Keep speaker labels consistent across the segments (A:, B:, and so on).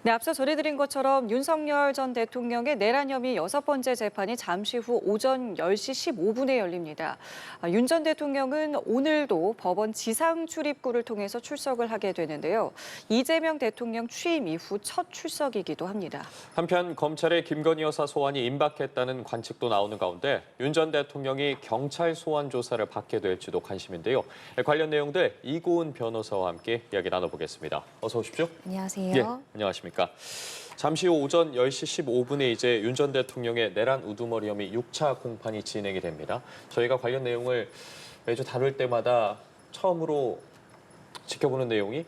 A: 네, 앞서 전해드린 것처럼 윤석열 전 대통령의 내란 혐의 6번째 재판이 잠시 후 오전 10시 15분에 열립니다. 윤 전 대통령은 오늘도 법원 지상 출입구를 통해서 출석을 하게 되는데요. 이재명 대통령 취임 이후 첫 출석이기도 합니다.
B: 한편 검찰의 김건희 여사 소환이 임박했다는 관측도 나오는 가운데 윤 전 대통령이 경찰 소환 조사를 받게 될지도 관심인데요. 관련 내용들 이고은 변호사와 함께 이야기 나눠보겠습니다. 어서 오십시오.
C: 안녕하세요.
B: 예, 안녕하십니까. 잠시 후 오전 10시 15분에 이제 윤 전 대통령의 내란 우두머리 혐의 6차 공판이 진행이 됩니다. 저희가 관련 내용을 매주 다룰 때마다 처음으로 지켜보는 내용이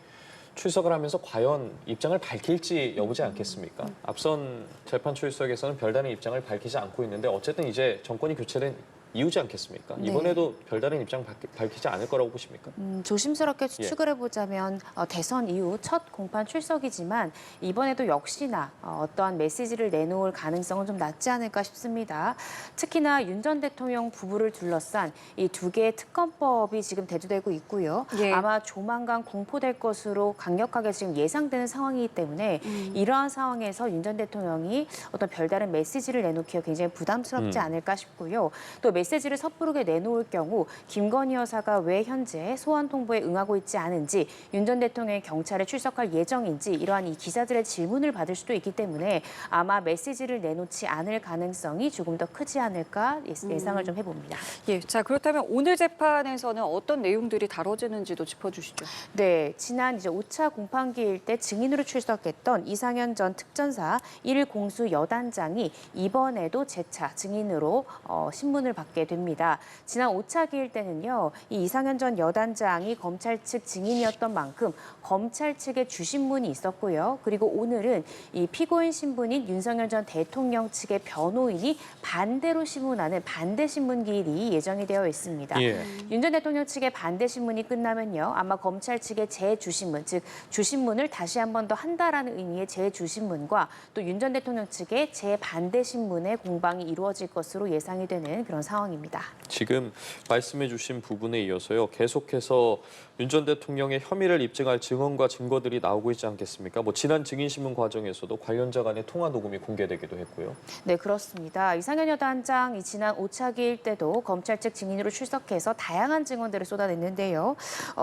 B: 출석을 하면서 과연 입장을 밝힐지 여부지 않겠습니까? 앞선 재판 출석에서는 별다른 입장을 밝히지 않고 있는데 어쨌든 이제 정권이 교체된 이유지 않겠습니까?
C: 네.
B: 이번에도 별다른 입장 밝히지 않을 거라고 보십니까?
C: 조심스럽게 추측을 해보자면 대선 이후 첫 공판 출석이지만 이번에도 역시나 어떠한 메시지를 내놓을 가능성은 좀 낮지 않을까 싶습니다. 특히나 윤 전 대통령 부부를 둘러싼 이 두 개의 특검법이 지금 대두되고 있고요.
A: 예.
C: 아마 조만간 공포될 것으로 강력하게 지금 예상되는 상황이기 때문에 이러한 상황에서 윤 전 대통령이 어떤 별다른 메시지를 내놓기가 굉장히 부담스럽지 않을까 싶고요. 또 메시지를 섣부르게 내놓을 경우 김건희 여사가 왜 현재 소환 통보에 응하고 있지 않은지, 윤 전 대통령이 경찰에 출석할 예정인지 이러한 이 기자들의 질문을 받을 수도 있기 때문에 아마 메시지를 내놓지 않을 가능성이 조금 더 크지 않을까 예상을 좀 해봅니다.
A: 예, 자 그렇다면 오늘 재판에서는 어떤 내용들이 다뤄지는지도 짚어주시죠.
C: 네, 지난 이제 5차 공판기일 때 증인으로 출석했던 이상현 전 특전사 1 공수 여단장이 이번에도 재차 증인으로 신문을 받게 됩니다. 지난 5차 기일 때는요, 이 이상현 전 여단장이 검찰 측 증인이었던 만큼 검찰 측의 주신문이 있었고요. 그리고 오늘은 이 피고인 신분인 윤석열 전 대통령 측의 변호인이 반대로 신문하는 반대 신문 기일이 예정이 되어 있습니다.
B: 예.
C: 윤 전 대통령 측의 반대 신문이 끝나면요, 아마 검찰 측의 재주신문, 즉 주신문을 다시 한 번 더 한다라는 의미의 재주신문과 또 윤 전 대통령 측의 재반대 신문의 공방이 이루어질 것으로 예상이 되는 그런 상황입니다.
B: 지금 말씀해 주신 부분에 이어서요. 계속해서 윤 전 대통령의 혐의를 입증할 증언과 증거들이 나오고 있지 않겠습니까? 지난 증인신문 과정에서도 관련자 간의 통화 녹음이 공개되기도 했고요.
C: 네, 그렇습니다. 이상현 여단장이 지난 5차 기일 때도 검찰 측 증인으로 출석해서 다양한 증언들을 쏟아냈는데요.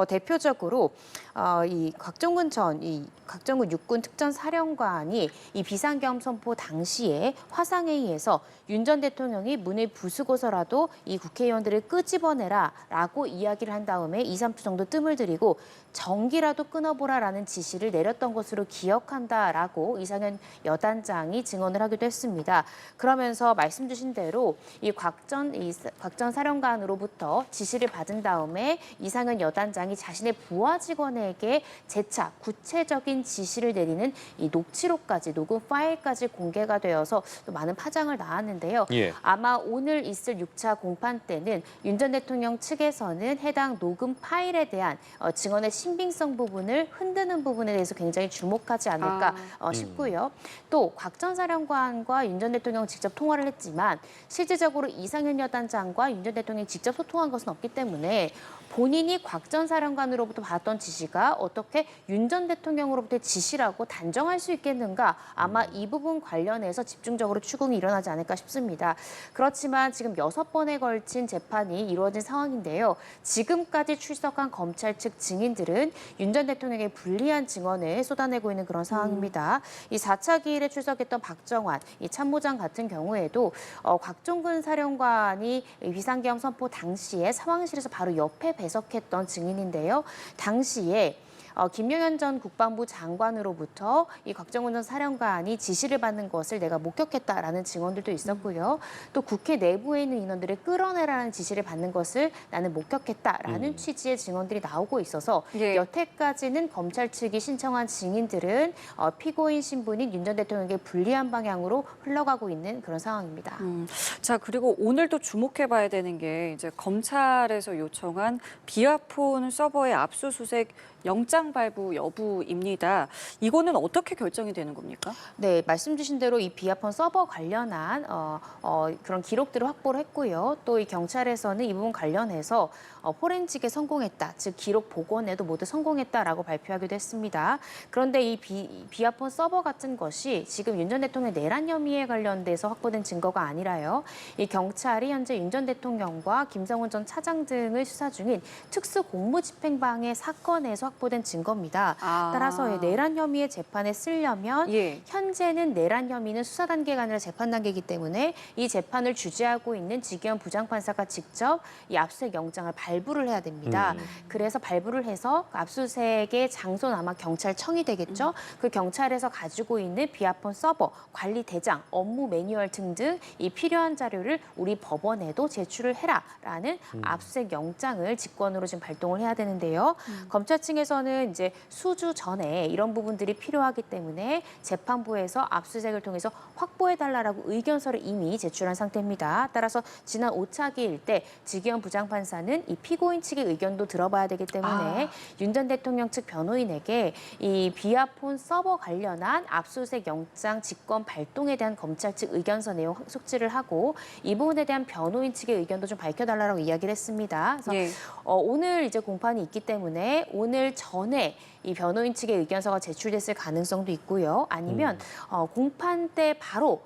C: 대표적으로 이 곽정근 육군 특전사령관이 이 비상계엄 선포 당시에 화상회의에서 윤 전 대통령이 문을 부수고서라도 이 국회의원들을 끄집어내라라고 이야기를 한 다음에 2, 3초 정도 뜸을 들이고 전기라도 끊어보라라는 지시를 내렸던 것으로 기억한다라고 이상현 여단장이 증언을 하기도 했습니다. 그러면서 말씀 주신 대로 이 곽 전 사령관으로부터 지시를 받은 다음에 이상현 여단장이 자신의 부하 직원에게 재차 구체적인 지시를 내리는 이 녹취록까지, 녹음 파일까지 공개가 되어서 또 많은 파장을 낳았는데요.
B: 예.
C: 아마 오늘 있을 6차 공판 때는 윤 전 대통령 측에서는 해당 녹음 파일에 대한 증언의 신빙성 부분을 흔드는 부분에 대해서 굉장히 주목하지 않을까 싶고요. 또 곽 전 사령관과 윤 전 대통령 직접 통화를 했지만 실질적으로 이상현 여단장과 윤 전 대통령이 직접 소통한 것은 없기 때문에 본인이 곽 전 사령관으로부터 받았던 지시가 어떻게 윤 전 대통령으로부터의 지시라고 단정할 수 있겠는가? 아마 이 부분 관련해서 집중적으로 추궁이 일어나지 않을까 싶습니다. 그렇지만 지금 6번에 걸친 재판이 이루어진 상황인데요. 지금까지 출석한 검찰 측 증인들은 윤 전 대통령의 불리한 증언을 쏟아내고 있는 그런 상황입니다. 이 4차 기일에 출석했던 박정환 이 참모장 같은 경우에도 곽종근 사령관이 비상계엄 선포 당시에 상황실에서 바로 옆에 배석했던 증인인데요. 당시에 김용현 전 국방부 장관으로부터 이 곽정훈 전 사령관이 지시를 받는 것을 내가 목격했다라는 증언들도 있었고요. 또 국회 내부에 있는 인원들을 끌어내라는 지시를 받는 것을 나는 목격했다라는 취지의 증언들이 나오고 있어서
A: 예.
C: 여태까지는 검찰 측이 신청한 증인들은 피고인 신분인 윤 전 대통령에게 불리한 방향으로 흘러가고 있는 그런 상황입니다.
A: 자 그리고 오늘도 주목해봐야 되는 게 이제 검찰에서 요청한 비아폰 서버의 압수수색 영장 발부 여부입니다. 이거는 어떻게 결정이 되는 겁니까?
C: 네, 말씀 주신 대로 이 비아폰 서버 관련한 그런 기록들을 확보를 했고요. 또 이 경찰에서는 이 부분 관련해서 포렌식에 성공했다. 즉 기록 복원에도 모두 성공했다라고 발표하기도 했습니다. 그런데 이 비아폰 서버 같은 것이 지금 윤 전 대통령 내란 혐의에 관련돼서 확보된 증거가 아니라요. 이 경찰이 현재 윤 전 대통령과 김성훈 전 차장 등을 수사 중인 특수공무집행방해 사건에서 확보된 증거입니다. 따라서 이 내란 혐의의 재판에 쓰려면
A: 예.
C: 현재는 내란 혐의는 수사 단계가 아니라 재판 단계이기 때문에 이 재판을 주재하고 있는 지기현 부장판사가 직접 이 압수수색 영장을 발부를 해야 됩니다. 그래서 발부를 해서 압수수색의 장소는 아마 경찰청이 되겠죠. 그 경찰에서 가지고 있는 비아폰 서버, 관리 대장, 업무 매뉴얼 등등 이 필요한 자료를 우리 법원에도 제출을 해라라는 압수수색 영장을 직권으로 지금 발동을 해야 되는데요. 검찰 측에서는 이제 수주 전에 이런 부분들이 필요하기 때문에 재판부에서 압수수색을 통해서 확보해달라고 의견서를 이미 제출한 상태입니다. 따라서 지난 5차기일 때 지기현 부장판사는 이 피고인 측의 의견도 들어봐야 되기 때문에 윤 전 대통령 측 변호인에게 이 비아폰 서버 관련한 압수수색 영장 직권 발동에 대한 검찰 측 의견서 내용 속지를 하고 이 부분에 대한 변호인 측의 의견도 좀 밝혀달라고 이야기를 했습니다. 그래서
A: 예.
C: 오늘 이제 공판이 있기 때문에 오늘 전에 이 변호인 측의 의견서가 제출됐을 가능성도 있고요. 아니면 공판 때 바로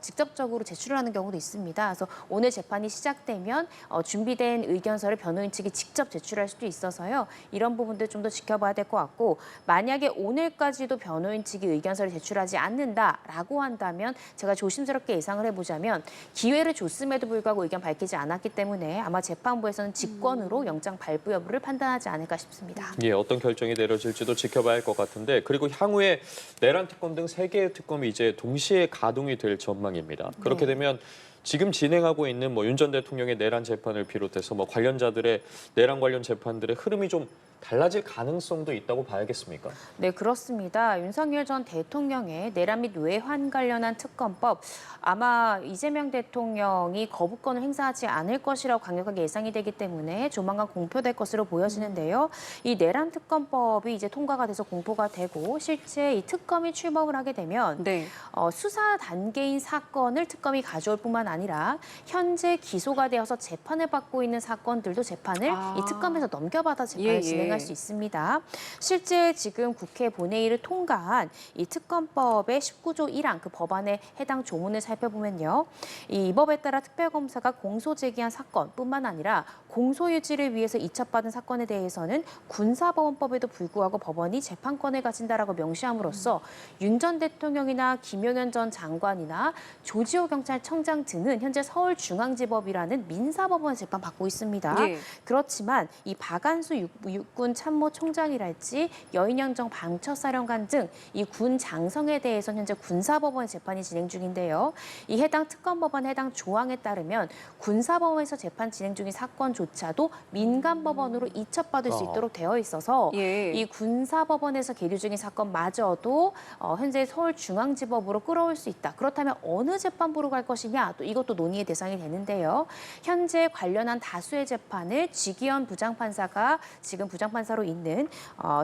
C: 직접적으로 제출을 하는 경우도 있습니다. 그래서 오늘 재판이 시작되면 준비된 의견서를 변호인 측이 직접 제출할 수도 있어서요. 이런 부분들 좀 더 지켜봐야 될 것 같고 만약에 오늘까지도 변호인 측이 의견서를 제출하지 않는다라고 한다면 제가 조심스럽게 예상을 해보자면 기회를 줬음에도 불구하고 의견 밝히지 않았기 때문에 아마 재판부에서는 직권으로 영장 발부 여부를 판단하지 않을까 싶습니다.
B: 예, 어떤 결정이 내려질지도 지켜봐야 할 것 같은데 그리고 향후에 내란 특검 등 3개의 특검이 이제 동시에 가동이 될 전망입니다. 그렇게 되면 지금 진행하고 있는 윤 전 대통령의 내란 재판을 비롯해서 관련자들의 내란 관련 재판들의 흐름이 좀 달라질 가능성도 있다고 봐야겠습니까?
C: 네, 그렇습니다. 윤석열 전 대통령의 내란 및 외환 관련한 특검법 아마 이재명 대통령이 거부권을 행사하지 않을 것이라고 강력하게 예상이 되기 때문에 조만간 공표될 것으로 보여지는데요. 이 내란 특검법이 이제 통과가 돼서 공포가 되고 실제 이 특검이 출범을 하게 되면
A: 네.
C: 수사 단계인 사건을 특검이 가져올 뿐만 아니라 현재 기소가 되어서 재판을 받고 있는 사건들도 재판을 이 특검에서 넘겨받아 재판을 진행할 수 있습니다. 실제 지금 국회 본회의를 통과한 이 특검법의 19조 1항 그 법안의 해당 조문을 살펴보면요. 이 법에 따라 특별검사가 공소 제기한 사건뿐만 아니라 공소 유지를 위해서 이첩받은 사건에 대해서는 군사법원법에도 불구하고 법원이 재판권을 가진다라고 명시함으로써 윤 전 대통령이나 김용현 전 장관이나 조지호 경찰청장 등은 현재 서울중앙지법이라는 민사법원에 재판받고 있습니다.
A: 예.
C: 그렇지만 이 박안수 육군 참모총장이랄지 여인영정 방처사령관 등 이 군 장성에 대해서는 현재 군사법원의 재판이 진행 중인데요. 이 해당 특검법안 해당 조항에 따르면 군사법원에서 재판 진행 중인 사건조차도 민간법원으로 이첩받을 수 있도록 되어 있어서 이 군사법원에서 계류 중인 사건마저도 현재 서울중앙지법으로 끌어올 수 있다. 그렇다면 어느 재판부로 갈 것이냐 또 이것도 논의의 대상이 되는데요. 현재 관련한 다수의 재판을 지기현 부장판사가 지금 부장판사로 있는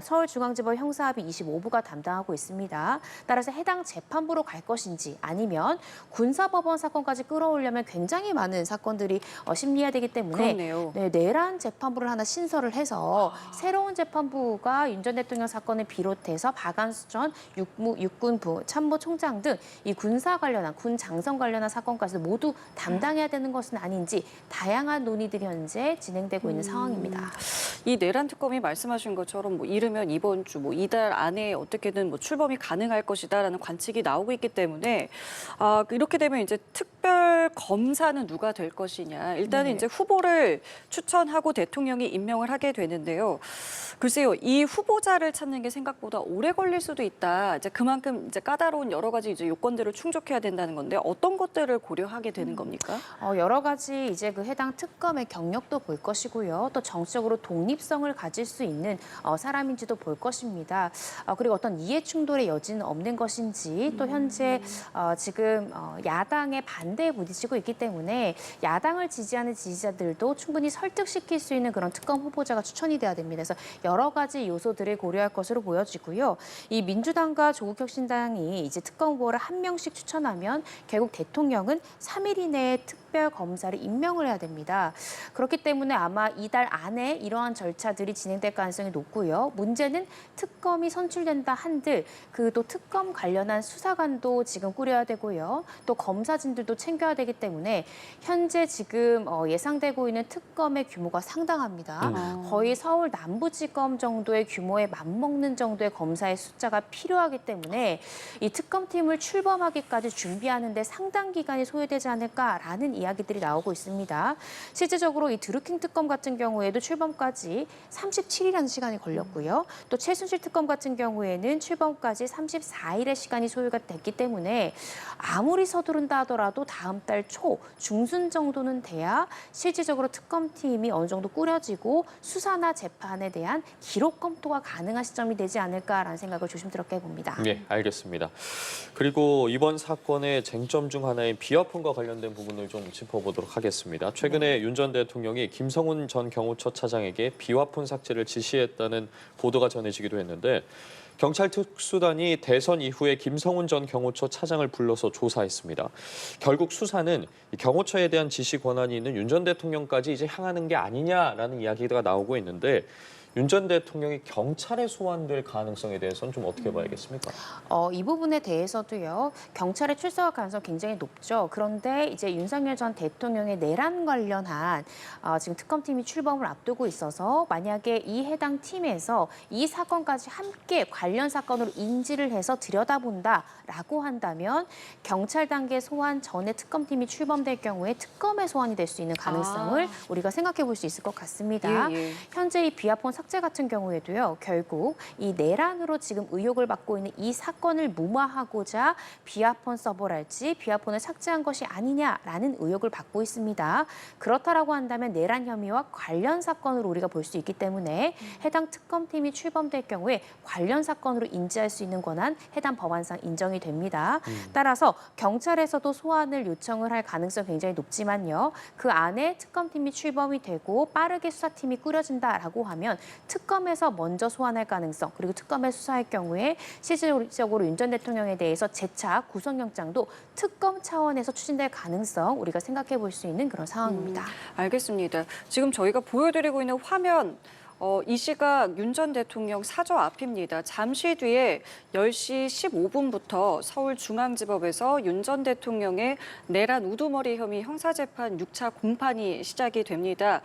C: 서울중앙지법 형사합의 25부가 담당하고 있습니다. 따라서 해당 재판부로 갈 것인지 아니면 군사법원 사건까지 끌어오려면 굉장히 많은 사건들이 심리해야 되기 때문에 내란 재판부를 하나 신설을 해서 새로운 재판부가 윤 전 대통령 사건을 비롯해서 박안수 전 육군 참모총장 등 이 군사 관련한 군 장성 관련한 사건까지 모두 담당해야 되는 것은 아닌지 다양한 논의들이 현재 진행되고 있는 상황입니다.
A: 이 내란 특검이 말씀하신 것처럼 이르면 이번 주 이달 안에 어떻게든 출범이 가능할 것이다라는 관측이 나오고 있기 때문에 이렇게 되면 이제 특별 검사는 누가 될 것이냐. 일단은 이제 후보를 추천하고 대통령이 임명을 하게 되는데요. 글쎄요, 이 후보자를 찾는 게 생각보다 오래 걸릴 수도 있다. 이제 그만큼 이제 까다로운 여러 가지 이제 요건들을 충족해야 된다는 건데 어떤 것들을 고려하게 되는 겁니까?
C: 여러 가지 이제 그 해당 특검의 경력도 볼 것이고요. 또 정치적으로 독립성을 가질 수 있는 사람인지도 볼 것입니다. 그리고 어떤 이해 충돌의 여지는 없는 것인지 또 현재 지금 야당의 반대에 부딪히고 있기 때문에 야당을 지지하는 지지자들도 충분히 설득시킬 수 있는 그런 특검 후보자가 추천이 돼야 됩니다. 그래서 여러 가지 요소들을 고려할 것으로 보여지고요. 이 민주당과 조국혁신당이 이제 특검 후보를 한 명씩 추천하면 결국 대통령은 3일 이내에 특별검사를 임명을 해야 됩니다. 그렇기 때문에 아마 이달 안에 이러한 절차들이 진행될 가능성이 높고요. 문제는 특검이 선출된다 한들 그 또 특검 관련한 수사관도 지금 꾸려야 되고요. 또 검사진들도 챙겨야 되기 때문에 현재 지금 예상되고 있는 특검의 규모가 상당합니다. 거의 서울 남부지검 정도의 규모에 맞먹는 정도의 검사의 숫자가 필요하기 때문에 이 특검팀을 출범하기까지 준비하는 데 상당 기간이 소요되지 않을까라는 이야기들이 나오고 있습니다. 실제적으로 이 드루킹 특검 같은 경우에도 출범까지 37일이라는 시간이 걸렸고요. 또 최순실 특검 같은 경우에는 출범까지 34일의 시간이 소요가 됐기 때문에 아무리 서두른다 하더라도 다음 달 초, 중순 정도는 돼야 실질적으로 특검팀이 어느 정도 꾸려지고 수사나 재판에 대한 기록 검토가 가능한 시점이 되지 않을까라는 생각을 조심스럽게 해봅니다.
B: 네, 알겠습니다. 그리고 이번 사건의 쟁점 중 하나인 비화폰과 관련된 부분을 좀 짚어보도록 하겠습니다. 최근에 윤 전 대통령이 김성훈 전 경호처 차장에게 비화폰 삭제를 지시했다는 보도가 전해지기도 했는데 경찰 특수단이 대선 이후에 김성훈 전 경호처 차장을 불러서 조사했습니다. 결국 수사는 경호처에 대한 지시 권한이 있는 윤 전 대통령까지 이제 향하는 게 아니냐라는 이야기가 나오고 있는데 윤 전 대통령이 경찰에 소환될 가능성에 대해서는 좀 어떻게 봐야겠습니까?
C: 이 부분에 대해서도요. 경찰에 출석할 가능성이 굉장히 높죠. 그런데 이제 윤석열 전 대통령의 내란 관련한 지금 특검팀이 출범을 앞두고 있어서 만약에 이 해당 팀에서 이 사건까지 함께 관련 사건으로 인지를 해서 들여다본다라고 한다면 경찰 단계 소환 전에 특검팀이 출범될 경우에 특검에 소환이 될 수 있는 가능성을 우리가 생각해 볼 수 있을 것 같습니다.
A: 예.
C: 현재 이 비화폰 삭제 같은 경우에도요. 결국 이 내란으로 지금 의혹을 받고 있는 이 사건을 무마하고자 비화폰 서버랄지 비화폰을 삭제한 것이 아니냐라는 의혹을 받고 있습니다. 그렇다라고 한다면 내란 혐의와 관련 사건으로 우리가 볼 수 있기 때문에 해당 특검팀이 출범될 경우에 관련 사건으로 인지할 수 있는 권한 해당 법안상 인정이 됩니다. 따라서 경찰에서도 소환을 요청을 할 가능성이 굉장히 높지만요. 그 안에 특검팀이 출범이 되고 빠르게 수사팀이 꾸려진다라고 하면 특검에서 먼저 소환할 가능성 그리고 특검에 수사할 경우에 실질적으로 윤 전 대통령에 대해서 재차 구속영장도 특검 차원에서 추진될 가능성 우리가 생각해 볼 수 있는 그런 상황입니다.
A: 알겠습니다. 지금 저희가 보여드리고 있는 화면 이 시각 윤 전 대통령 사저 앞입니다. 잠시 뒤에 10시 15분부터 서울중앙지법에서 윤 전 대통령의 내란 우두머리 혐의 형사재판 6차 공판이 시작이 됩니다.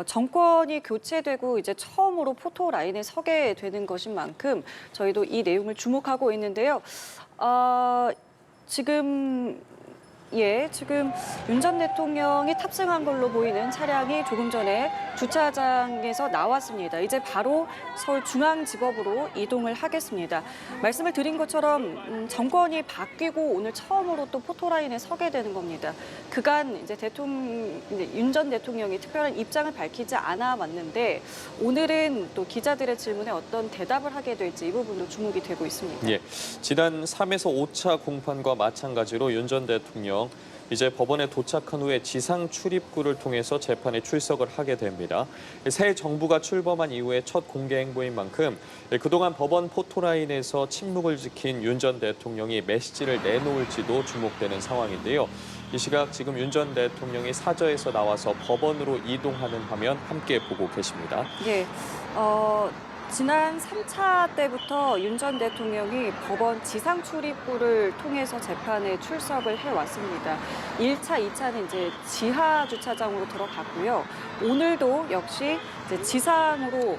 A: 정권이 교체되고 이제 처음으로 포토라인에 서게 되는 것인 만큼 저희도 이 내용을 주목하고 있는데요. 지금 윤 전 대통령이 탑승한 걸로 보이는 차량이 조금 전에 주차장에서 나왔습니다. 이제 바로 서울중앙지법으로 이동을 하겠습니다. 말씀을 드린 것처럼 정권이 바뀌고 오늘 처음으로 또 포토라인에 서게 되는 겁니다. 그간 이제 윤 전 대통령이 특별한 입장을 밝히지 않아 왔는데 오늘은 또 기자들의 질문에 어떤 대답을 하게 될지 이 부분도 주목이 되고 있습니다.
B: 예, 지난 3에서 5차 공판과 마찬가지로 윤 전 대통령 이제 법원에 도착한 후에 지상 출입구를 통해서 재판에 출석을 하게 됩니다. 새 정부가 출범한 이후에 첫 공개 행보인 만큼 그동안 법원 포토라인에서 침묵을 지킨 윤 전 대통령이 메시지를 내놓을지도 주목되는 상황인데요. 이 시각 지금 윤 전 대통령이 사저에서 나와서 법원으로 이동하는 화면 함께 보고 계십니다.
A: 예, 지난 3차 때부터 윤 전 대통령이 법원 지상 출입구를 통해서 재판에 출석을 해왔습니다. 1차, 2차는 이제 지하 주차장으로 들어갔고요. 오늘도 역시 이제 지상으로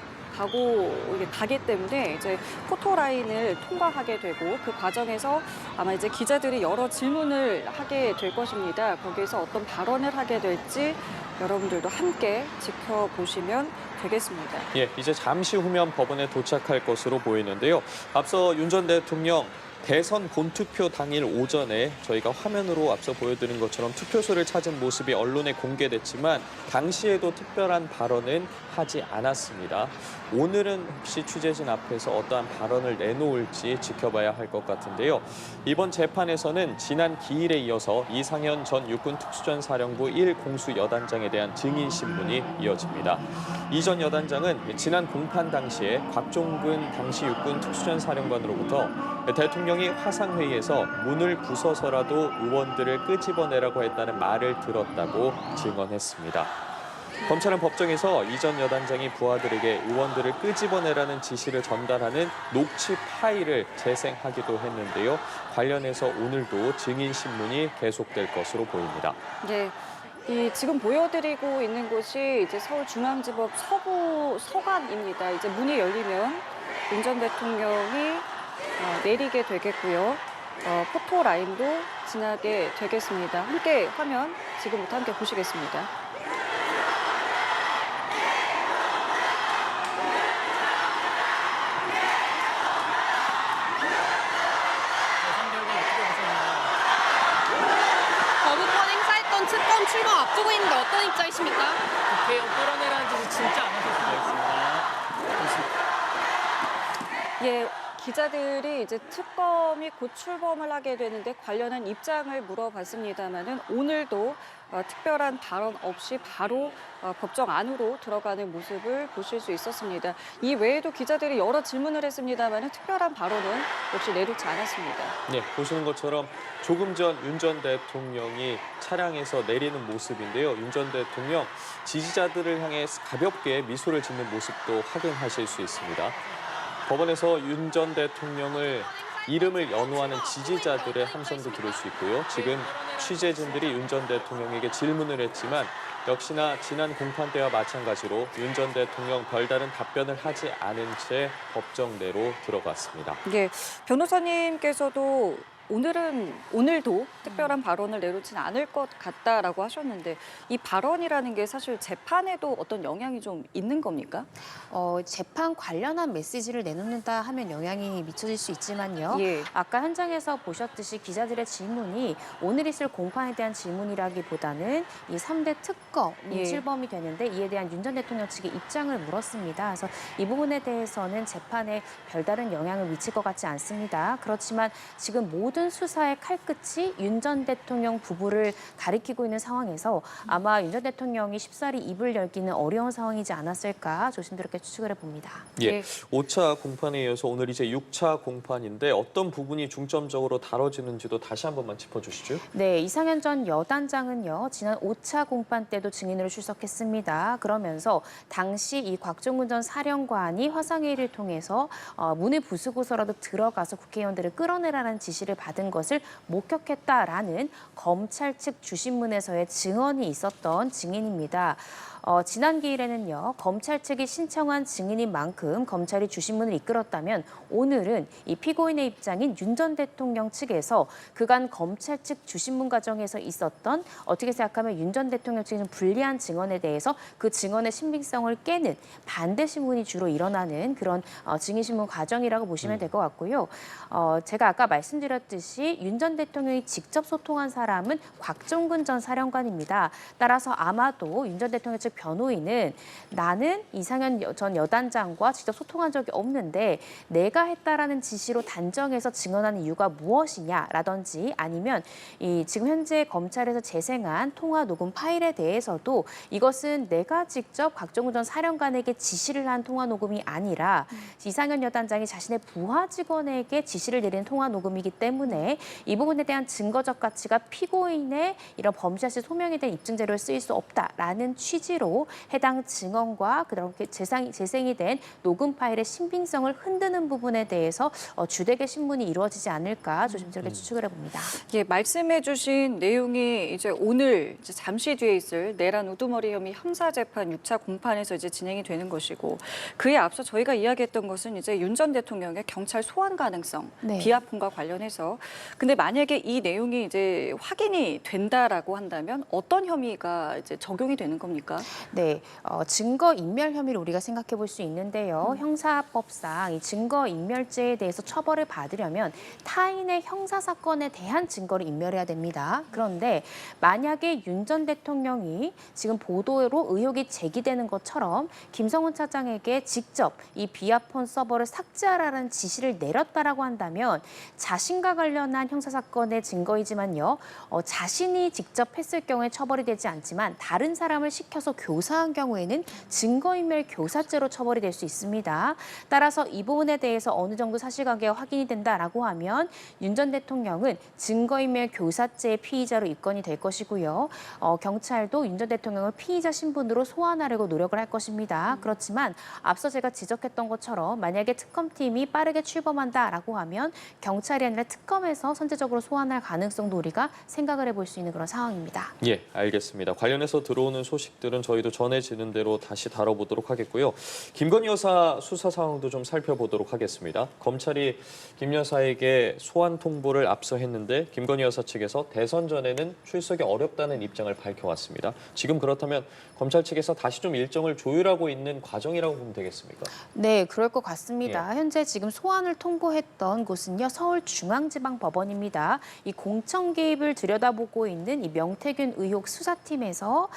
A: 가기 때문에 이제 포토라인을 통과하게 되고 그 과정에서 아마 이제 기자들이 여러 질문을 하게 될 것입니다. 거기에서 어떤 발언을 하게 될지 여러분들도 함께 지켜보시면 되겠습니다.
B: 예, 이제 잠시 후면 법원에 도착할 것으로 보이는데요. 앞서 윤 전 대통령 대선 본투표 당일 오전에 저희가 화면으로 앞서 보여드린 것처럼 투표소를 찾은 모습이 언론에 공개됐지만 당시에도 특별한 발언은 하지 않았습니다. 오늘은 혹시 취재진 앞에서 어떠한 발언을 내놓을지 지켜봐야 할 것 같은데요. 이번 재판에서는 지난 기일에 이어서 이상현 전 육군 특수전사령부 1공수여단장에 대한 증인 신문이 이어집니다. 이 전 여단장은 지난 공판 당시에 곽종근 당시 육군 특수전사령관으로부터 대통령이 대통령이 화상회의에서 문을 부숴서라도 의원들을 끄집어내라고 했다는 말을 들었다고 증언했습니다. 검찰은 법정에서 이 전 여단장이 부하들에게 의원들을 끄집어내라는 지시를 전달하는 녹취 파일을 재생하기도 했는데요. 관련해서 오늘도 증인 신문이 계속될 것으로 보입니다.
A: 네. 지금 보여드리고 있는 곳이 이제 서울중앙지법 서부 서관입니다. 이제 문이 열리면 윤 전 대통령이 내리게 되겠고요. 포토라인도 지나게 되겠습니다. 함께 화면 지금부터 함께 보시겠습니다.
D: 거부권 행사했던 특검 출범 앞두고 있는데 어떤 입장이십니까?
E: 국회의원 끌어내라는 짓을 진짜 안 하실 수가 있습니다.
A: 예, 기자들이 이제 특검이 곧 출범을 하게 되는데 관련한 입장을 물어봤습니다만은 오늘도 특별한 발언 없이 바로 법정 안으로 들어가는 모습을 보실 수 있었습니다. 이 외에도 기자들이 여러 질문을 했습니다만은 특별한 발언은 역시 내놓지 않았습니다.
B: 네, 보시는 것처럼 조금 전 윤 전 대통령이 차량에서 내리는 모습인데요. 윤 전 대통령 지지자들을 향해 가볍게 미소를 짓는 모습도 확인하실 수 있습니다. 법원에서 윤 전 대통령을 이름을 연호하는 지지자들의 함성도 들을 수 있고요. 지금 취재진들이 윤 전 대통령에게 질문을 했지만 역시나 지난 공판 때와 마찬가지로 윤 전 대통령 별다른 답변을 하지 않은 채 법정 내로 들어갔습니다.
A: 예, 변호사님께서도 오늘도 특별한 발언을 내놓지는 않을 것 같다라고 하셨는데 이 발언이라는 게 사실 재판에도 어떤 영향이 좀 있는 겁니까?
C: 재판 관련한 메시지를 내놓는다 하면 영향이 미쳐질 수 있지만요.
A: 예.
C: 아까 현장에서 보셨듯이 기자들의 질문이 오늘 있을 공판에 대한 질문이라기보다는 이 3대 특검이
A: 예.
C: 출범이 되는데 이에 대한 윤 전 대통령 측의 입장을 물었습니다. 그래서 이 부분에 대해서는 재판에 별다른 영향을 미칠 것 같지 않습니다. 그렇지만 지금 모든 수사의 칼끝이 윤 전 대통령 부부를 가리키고 있는 상황에서 아마 윤 전 대통령이 쉽사리 입을 열기는 어려운 상황이지 않았을까 조심스럽게 추측을 해봅니다.
B: 예, 5차 공판에 이어서 오늘 이제 6차 공판인데 어떤 부분이 중점적으로 다뤄지는지도 다시 한 번만 짚어주시죠.
C: 네, 이상현 전 여단장은요, 지난 5차 공판 때도 증인으로 출석했습니다. 그러면서 당시 이 곽종근 전 사령관이 화상회의를 통해서 문을 부수고서라도 들어가서 국회의원들을 끌어내라는 지시를 받은 것을 목격했다라는 검찰 측 주신문에서의 증언이 있었던 증인입니다. 지난 기일에는요, 검찰 측이 신청한 증인인 만큼 검찰이 주신문을 이끌었다면 오늘은 이 피고인의 입장인 윤 전 대통령 측에서 그간 검찰 측 주신문 과정에서 있었던 어떻게 생각하면 윤 전 대통령 측의 좀 불리한 증언에 대해서 그 증언의 신빙성을 깨는 반대 신문이 주로 일어나는 그런 증인 신문 과정이라고 보시면 될 것 같고요. 제가 아까 말씀드렸듯이 윤 전 대통령이 직접 소통한 사람은 곽종근 전 사령관입니다. 따라서 아마도 윤 전 대통령 측 변호인은 나는 이상현 전 여단장과 직접 소통한 적이 없는데 내가 했다라는 지시로 단정해서 증언하는 이유가 무엇이냐라든지 아니면 지금 현재 검찰에서 재생한 통화 녹음 파일에 대해서도 이것은 내가 직접 곽종근 전 사령관에게 지시를 한 통화 녹음이 아니라 이상현 여단장이 자신의 부하 직원에게 지시를 내린 통화 녹음이기 때문에 이 부분에 대한 증거적 가치가 피고인의 이런 범죄 사실 소명에 대한 입증 자료를 쓰일 수 없다라는 취지로 해당 증언과 그렇게 재생이 된 녹음 파일의 신빙성을 흔드는 부분에 대해서 주되게 신문이 이루어지지 않을까 조심스럽게 추측을 해봅니다.
A: 예, 말씀해주신 내용이 이제 오늘 이제 잠시 뒤에 있을 내란 우두머리 혐의 형사재판 6차 공판에서 이제 진행이 되는 것이고 그에 앞서 저희가 이야기했던 것은 이제 윤 전 대통령의 경찰 소환 가능성,
C: 네.
A: 비합헌과 관련해서 근데 만약에 이 내용이 이제 확인이 된다라고 한다면 어떤 혐의가 이제 적용이 되는 겁니까?
C: 네, 증거 인멸 혐의를 우리가 생각해 볼 수 있는데요. 형사법상 이 증거 인멸죄에 대해서 처벌을 받으려면 타인의 형사 사건에 대한 증거를 인멸해야 됩니다. 그런데 만약에 윤 전 대통령이 지금 보도로 의혹이 제기되는 것처럼 김성훈 차장에게 직접 이 비아폰 서버를 삭제하라는 지시를 내렸다라고 한다면 자신과 관련한 형사 사건의 증거이지만요. 자신이 직접 했을 경우에 처벌이 되지 않지만 다른 사람을 시켜서 교사한 경우에는 증거인멸 교사죄로 처벌이 될 수 있습니다. 따라서 이 부분에 대해서 어느 정도 사실관계가 확인이 된다라고 하면 윤 전 대통령은 증거인멸 교사죄의 피의자로 입건이 될 것이고요. 경찰도 윤 전 대통령을 피의자 신분으로 소환하려고 노력을 할 것입니다. 그렇지만 앞서 제가 지적했던 것처럼 만약에 특검팀이 빠르게 출범한다라고 하면 경찰이 아니라 특검에서 선제적으로 소환할 가능성도 우리가 생각을 해볼 수 있는 그런 상황입니다.
B: 예, 알겠습니다. 관련해서 들어오는 소식들은 저희도 전해지는 대로 다시 다뤄보도록 하겠고요. 김건희 여사 수사 상황도 좀 살펴보도록 하겠습니다. 검찰이 김 여사에게 소환 통보를 앞서 했는데 김건희 여사 측에서 대선 전에는 출석이 어렵다는 입장을 밝혀왔습니다. 지금 그렇다면 검찰 측에서 다시 좀 일정을 조율하고 있는 과정이라고 보면 되겠습니까?
C: 네, 그럴 것 같습니다. 현재 지금 소환을 통보했던 곳은요, 서울중앙지방법원입니다. 이 공천 개입을 들여다보고 있는 이 명태균 의혹 수사팀에서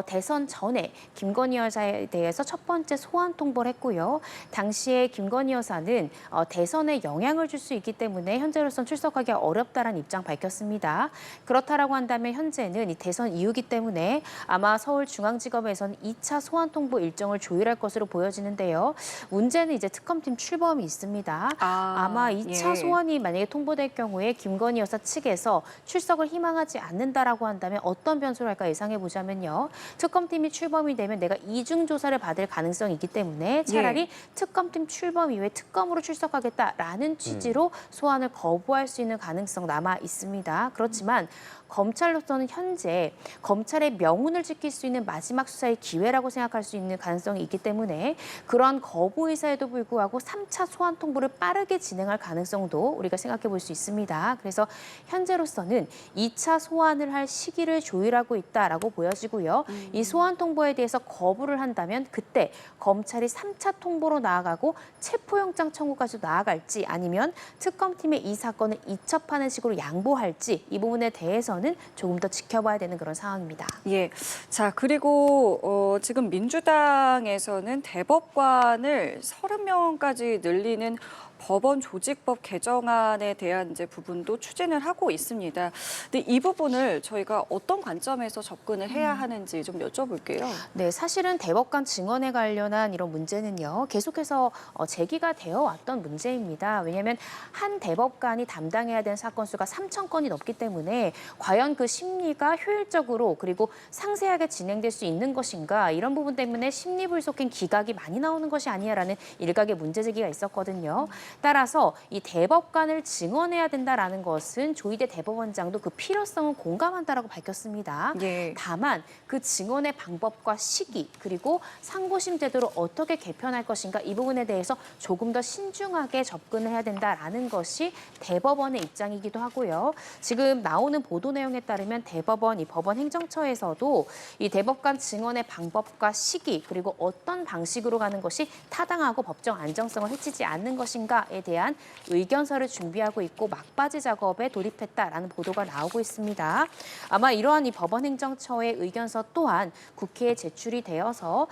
C: 대선 전에 김건희 여사에 대해서 첫 번째 소환 통보를 했고요. 당시에 김건희 여사는 대선에 영향을 줄 수 있기 때문에 현재로선 출석하기 어렵다라는 입장 밝혔습니다. 그렇다라고 한다면 현재는 이 대선 이후기 때문에 아마 서울중앙지검에서는 2차 소환 통보 일정을 조율할 것으로 보여지는데요. 문제는 이제 특검팀 출범이 있습니다. 아마 2차 소환이 만약에 통보될 경우에 김건희 여사 측에서 출석을 희망하지 않는다라고 한다면 어떤 변수를 할까 예상해 보자면요. 특검팀이 출범이 되면 내가 이중 조사를 받을 가능성이 있기 때문에 차라리 특검팀 출범 이후에 특검으로 출석하겠다라는 취지로 소환을 거부할 수 있는 가능성 남아 있습니다. 그렇지만 검찰로서는 현재 검찰의 명운을 지킬 수 있는 마지막 수사의 기회라고 생각할 수 있는 가능성이 있기 때문에 그러한 거부 의사에도 불구하고 3차 소환 통보를 빠르게 진행할 가능성도 우리가 생각해 볼 수 있습니다. 그래서 현재로서는 2차 소환을 할 시기를 조율하고 있다라고 보여지고요. 이 소환 통보에 대해서 거부를 한다면 그때 검찰이 3차 통보로 나아가고 체포영장 청구까지 나아갈지 아니면 특검팀의 이 사건을 이첩하는 식으로 양보할지 이 부분에 대해서는 조금 더 지켜봐야 되는 그런 상황입니다.
A: 예. 자, 그리고 지금 민주당에서는 대법관을 30명까지 늘리는 법원 조직법 개정안에 대한 이제 부분도 추진을 하고 있습니다. 근데 이 부분을 저희가 어떤 관점에서 접근을 해야 하는지 좀 여쭤볼게요.
C: 네, 사실은 대법관 증언에 관련한 이런 문제는요, 계속해서 제기가 되어 왔던 문제입니다. 왜냐하면 한 대법관이 담당해야 되는 사건 수가 3,000건이 넘기 때문에 과연 그 심리가 효율적으로 그리고 상세하게 진행될 수 있는 것인가 이런 부분 때문에 심리불속행 기각이 많이 나오는 것이 아니냐라는 일각의 문제 제기가 있었거든요. 따라서 이 대법관을 증언해야 된다라는 것은 조희대 대법원장도 그 필요성은 공감한다라고 밝혔습니다. 다만 그 증언의 방법과 시기 그리고 상고심 제도를 어떻게 개편할 것인가 이 부분에 대해서 조금 더 신중하게 접근을 해야 된다라는 것이 대법원의 입장이기도 하고요. 지금 나오는 보도 내용에 따르면 대법원, 이 법원 행정처에서도 이 대법관 증언의 방법과 시기 그리고 어떤 방식으로 가는 것이 타당하고 법정 안정성을 해치지 않는 것인가에 대한 의견서를 준비하고 있고 막바지 작업에 돌입했다라는 보도가 나오고 있습니다. 아마 이러한 이 법원 행정처의 의견서 또한 국회에 제출이 되어서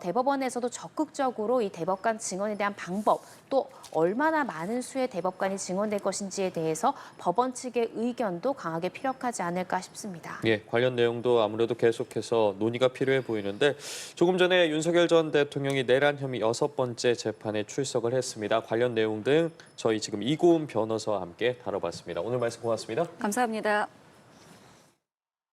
C: 대법원에서도 적극적으로 이 대법관 증언에 대한 방법 또 얼마나 많은 수의 대법관이 증언될 것인지에 대해서 법원 측의 의견도 강하게 피력하지 않을까 싶습니다.
B: 예, 관련 내용도 아무래도 계속해서 논의가 필요해 보이는데 조금 전에 윤석열 전 대통령이 내란 혐의 6번째 재판에 출석을 했습니다. 관련 내용 등 저희 지금 이고은 변호사와 함께 다뤄봤습니다. 오늘 말씀 고맙습니다.
A: 감사합니다.